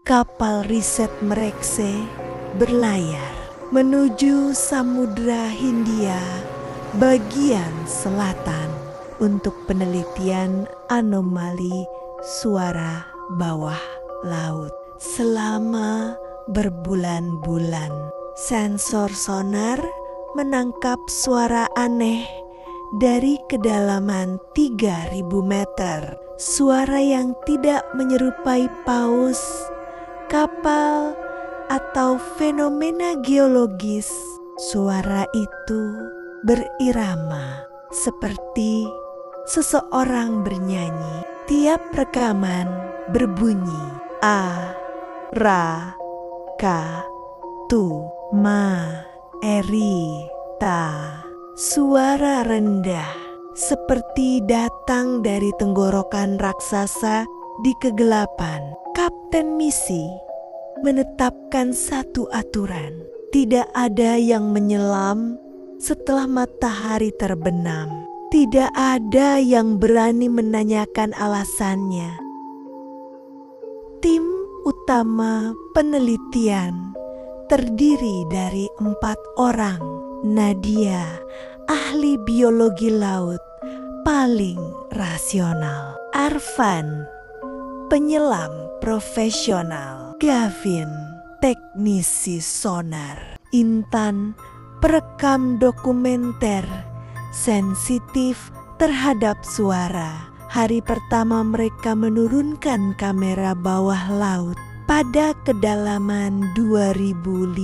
kapal riset Merekse berlayar menuju Samudra Hindia bagian selatan untuk penelitian anomali suara bawah laut. Selama berbulan-bulan, sensor sonar menangkap suara aneh dari kedalaman 3.000 meter. Suara yang tidak menyerupai paus, kapal, atau fenomena geologis. Suara itu berirama seperti seseorang bernyanyi. Tiap rekaman berbunyi a, ra, ka, tu, ma, eri, ta. Suara rendah seperti datang dari tenggorokan raksasa di kegelapan. Kapten misi menetapkan satu aturan: tidak ada yang menyelam setelah matahari terbenam. Tidak ada yang berani menanyakan alasannya. Tim utama penelitian terdiri dari 4 orang. Nadia, ahli biologi laut paling rasional. Arfan, penyelam profesional. Gavin, teknisi sonar. Intan, perekam dokumenter sensitif terhadap suara. Hari pertama mereka menurunkan kamera bawah laut pada kedalaman 2.500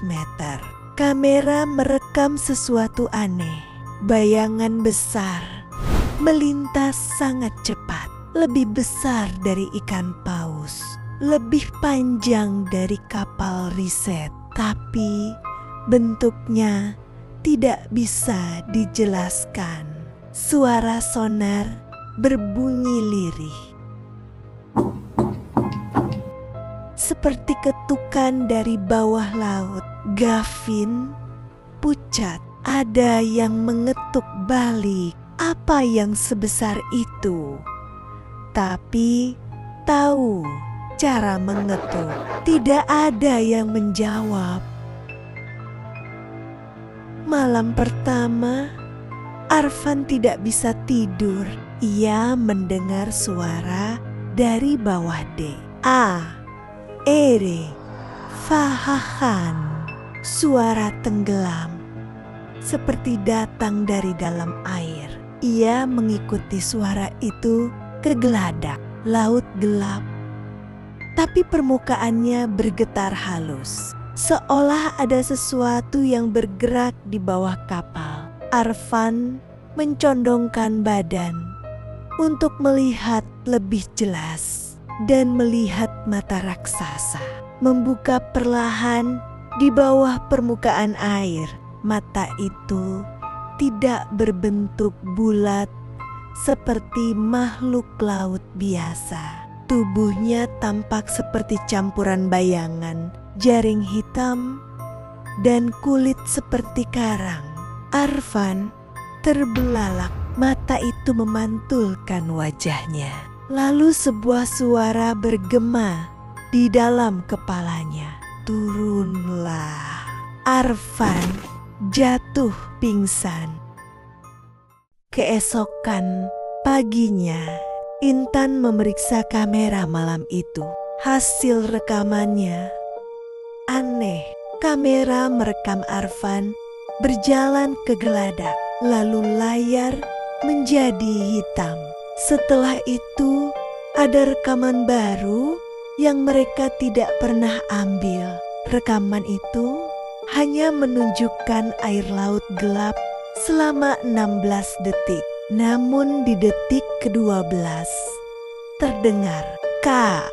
meter. Kamera merekam sesuatu aneh. Bayangan besar melintas sangat cepat, lebih besar dari ikan paus, lebih panjang dari kapal riset, tapi bentuknya tidak bisa dijelaskan. Suara sonar berbunyi lirih, seperti ketukan dari bawah laut. Gavin pucat. Ada yang mengetuk balik. Apa yang sebesar itu? Tapi tahu cara mengetuk. Tidak ada yang menjawab. Malam pertama, Arfan tidak bisa tidur. Ia mendengar suara dari bawah dek. A, ere, fahahan. Suara tenggelam, seperti datang dari dalam air. Ia mengikuti suara itu ke geladak. Laut gelap, tapi permukaannya bergetar halus, seolah ada sesuatu yang bergerak di bawah kapal. Arfan mencondongkan badan untuk melihat lebih jelas dan melihat mata raksasa membuka perlahan di bawah permukaan air. Mata itu tidak berbentuk bulat seperti makhluk laut biasa. Tubuhnya tampak seperti campuran bayangan, jaring hitam, dan kulit seperti karang. Arfan terbelalak, mata itu memantulkan wajahnya. Lalu sebuah suara bergema di dalam kepalanya. Turunlah. Arfan jatuh pingsan. Keesokan paginya, Intan memeriksa kamera malam itu. Hasil rekamannya aneh. Kamera merekam Arfan berjalan ke geladak, lalu layar menjadi hitam. Setelah itu ada rekaman baru yang mereka tidak pernah ambil. Rekaman itu hanya menunjukkan air laut gelap selama 16 detik. Namun di detik ke-12 terdengar ka,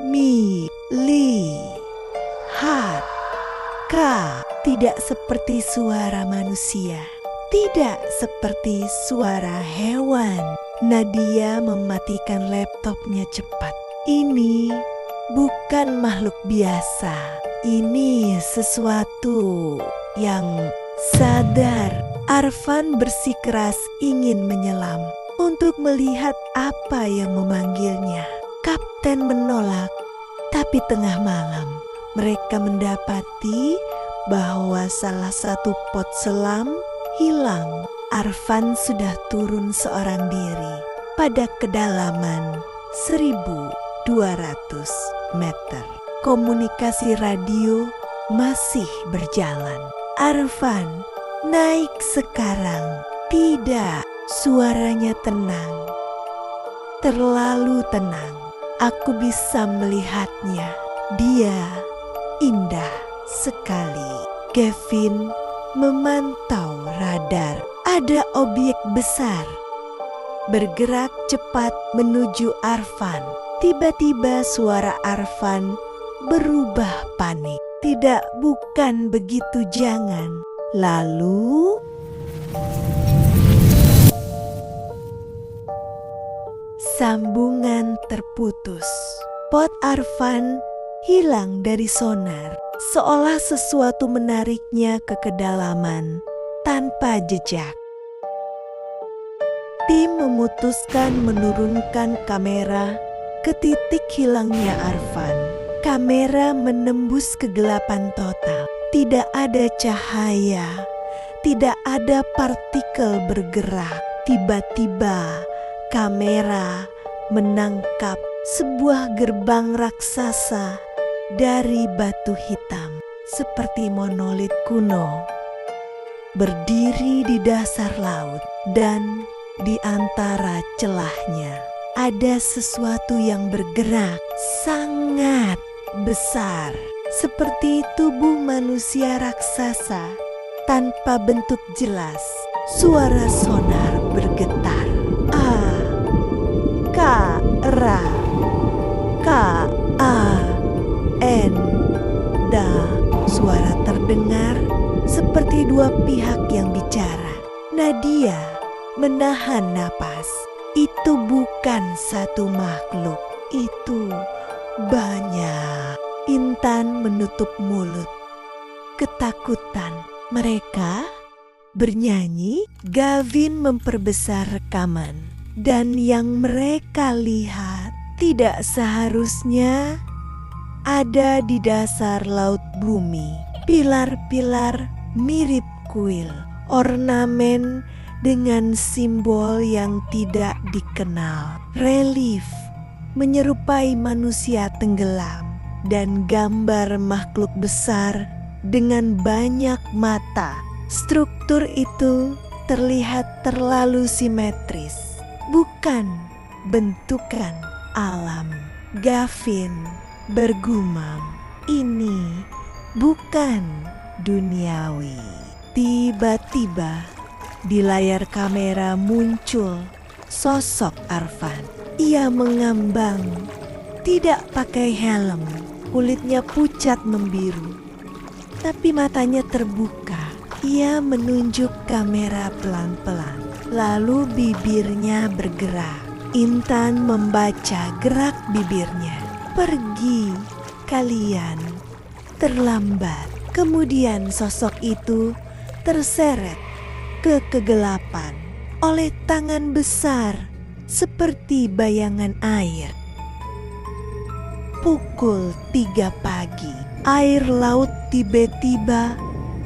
mi, li, hat, ka. Tidak seperti suara manusia, tidak seperti suara hewan. Nadia mematikan laptopnya cepat. Ini bukan makhluk biasa. Ini sesuatu yang sadar. Arfan bersikeras ingin menyelam untuk melihat apa yang memanggilnya. Kapten menolak. Tapi tengah malam mereka mendapati bahwa salah satu pot selam hilang. Arfan sudah turun seorang diri pada kedalaman 1.200 meter. Komunikasi radio masih berjalan. Arfan naik sekarang. Tidak, suaranya tenang. Terlalu tenang. Aku bisa melihatnya. Dia indah sekali. Kevin memantau radar. Ada objek besar bergerak cepat menuju Arfan. Tiba-tiba suara Arfan berubah panik. Tidak, bukan begitu, jangan. Lalu sambungan terputus. Pot Arfan hilang dari sonar, seolah sesuatu menariknya ke kedalaman tanpa jejak. Tim memutuskan menurunkan kamera ke titik hilangnya Arfan. Kamera menembus kegelapan total. Tidak ada cahaya, tidak ada partikel bergerak. Tiba-tiba kamera menangkap sebuah gerbang raksasa dari batu hitam seperti monolit kuno, berdiri di dasar laut, dan di antara celahnya ada sesuatu yang bergerak sangat besar, seperti tubuh manusia raksasa tanpa bentuk jelas. Suara sonar bergetar. K-A-N-D. Suara terdengar seperti dua pihak yang bicara. Nadia menahan napas. Itu bukan satu makhluk, itu banyak. Intan menutup mulut. Ketakutan. Mereka bernyanyi. Gavin memperbesar rekaman. Dan yang mereka lihat tidak seharusnya ada di dasar laut bumi. Pilar-pilar mirip kuil, ornamen dengan simbol yang tidak dikenal, relief menyerupai manusia tenggelam, dan gambar makhluk besar dengan banyak mata. Struktur itu terlihat terlalu simetris, bukan bentukan alam. Gavin bergumam, ini bukan duniawi. Tiba-tiba di layar kamera muncul sosok Arfan. Ia mengambang, tidak pakai helm, kulitnya pucat membiru, tapi matanya terbuka. Ia menunjuk kamera pelan-pelan, lalu bibirnya bergerak. Intan membaca gerak bibirnya. Pergi, kalian terlambat. Kemudian sosok itu terseret ke kegelapan oleh tangan besar seperti bayangan air. Pukul 3 pagi, air laut tiba-tiba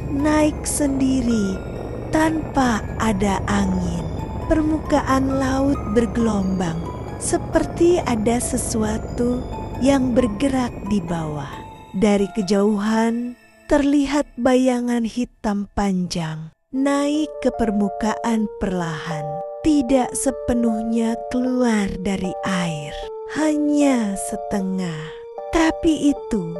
naik sendiri tanpa ada angin. Permukaan laut bergelombang seperti ada sesuatu yang bergerak di bawah. Dari kejauhan terlihat bayangan hitam panjang naik ke permukaan perlahan. Tidak sepenuhnya keluar dari air, hanya setengah. Tapi itu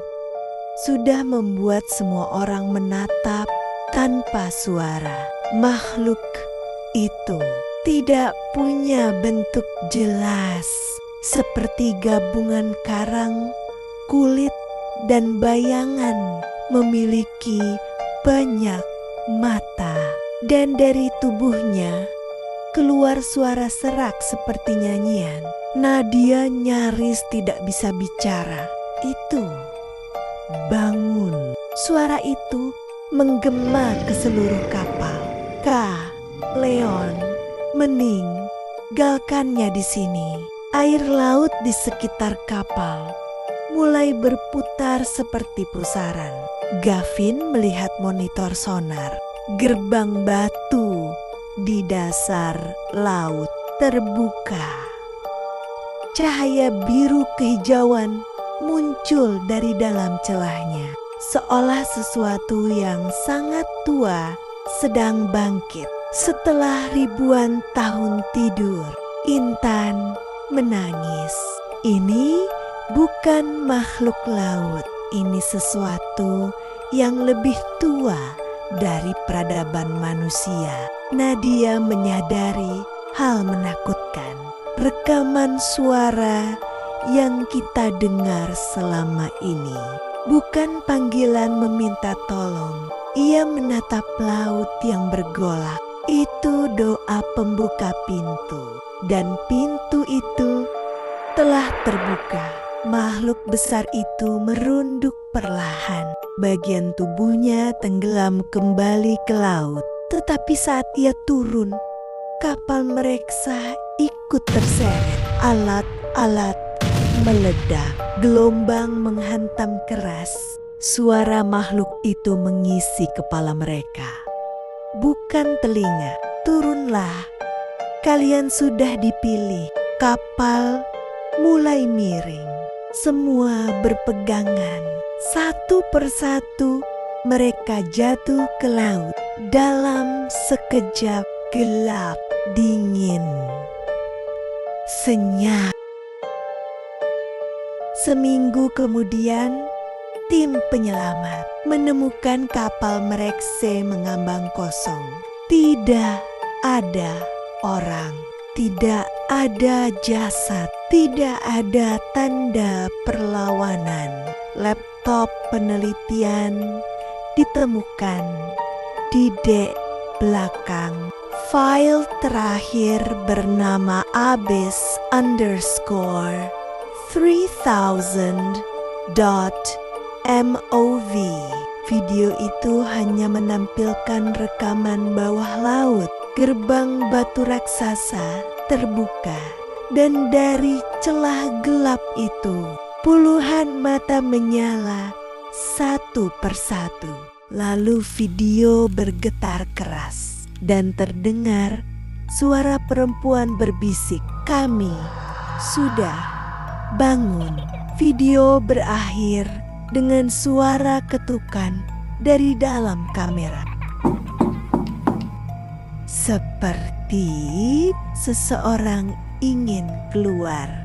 sudah membuat semua orang menatap tanpa suara. Makhluk itu tidak punya bentuk jelas, seperti gabungan karang, kulit, dan bayangan. Memiliki banyak mata, dan dari tubuhnya keluar suara serak seperti nyanyian. Nadia nyaris tidak bisa bicara. Itu bangun. Suara itu menggema ke seluruh kapal. Leon, meninggalkannya di sini. Air laut di sekitar kapal mulai berputar seperti pusaran. Gavin melihat monitor sonar. Gerbang batu di dasar laut terbuka. Cahaya biru kehijauan muncul dari dalam celahnya, seolah sesuatu yang sangat tua sedang bangkit. Setelah ribuan tahun tidur, Intan menangis. Ini bukan makhluk laut, ini sesuatu yang lebih tua dari peradaban manusia. Nadia menyadari hal menakutkan. Rekaman suara yang kita dengar selama ini bukan panggilan meminta tolong. Ia menatap laut yang bergolak. Itu doa pembuka pintu, dan pintu itu telah terbuka. Makhluk besar itu merunduk perlahan. Bagian tubuhnya tenggelam kembali ke laut. Tetapi saat ia turun, kapal mereksa ikut terseret. Alat-alat meledak. Gelombang menghantam keras. Suara makhluk itu mengisi kepala mereka. Bukan telinga. Turunlah. Kalian sudah dipilih. Kapal mulai miring. Semua berpegangan. Satu persatu mereka jatuh ke laut. Dalam sekejap gelap dingin. Senyap. Seminggu kemudian, tim penyelamat menemukan kapal merekse mengambang kosong. Tidak ada orang, tidak ada jasad, tidak ada tanda perlawanan. Laptop penelitian ditemukan di dek belakang. File terakhir bernama abyss_3000.mov. Video itu hanya menampilkan rekaman bawah laut. Gerbang batu raksasa terbuka, dan dari celah gelap itu puluhan mata menyala satu persatu. Lalu video bergetar keras dan terdengar suara perempuan berbisik, "Kami sudah bangun." Video berakhir dengan suara ketukan dari dalam kamera. Seperti seseorang ingin keluar.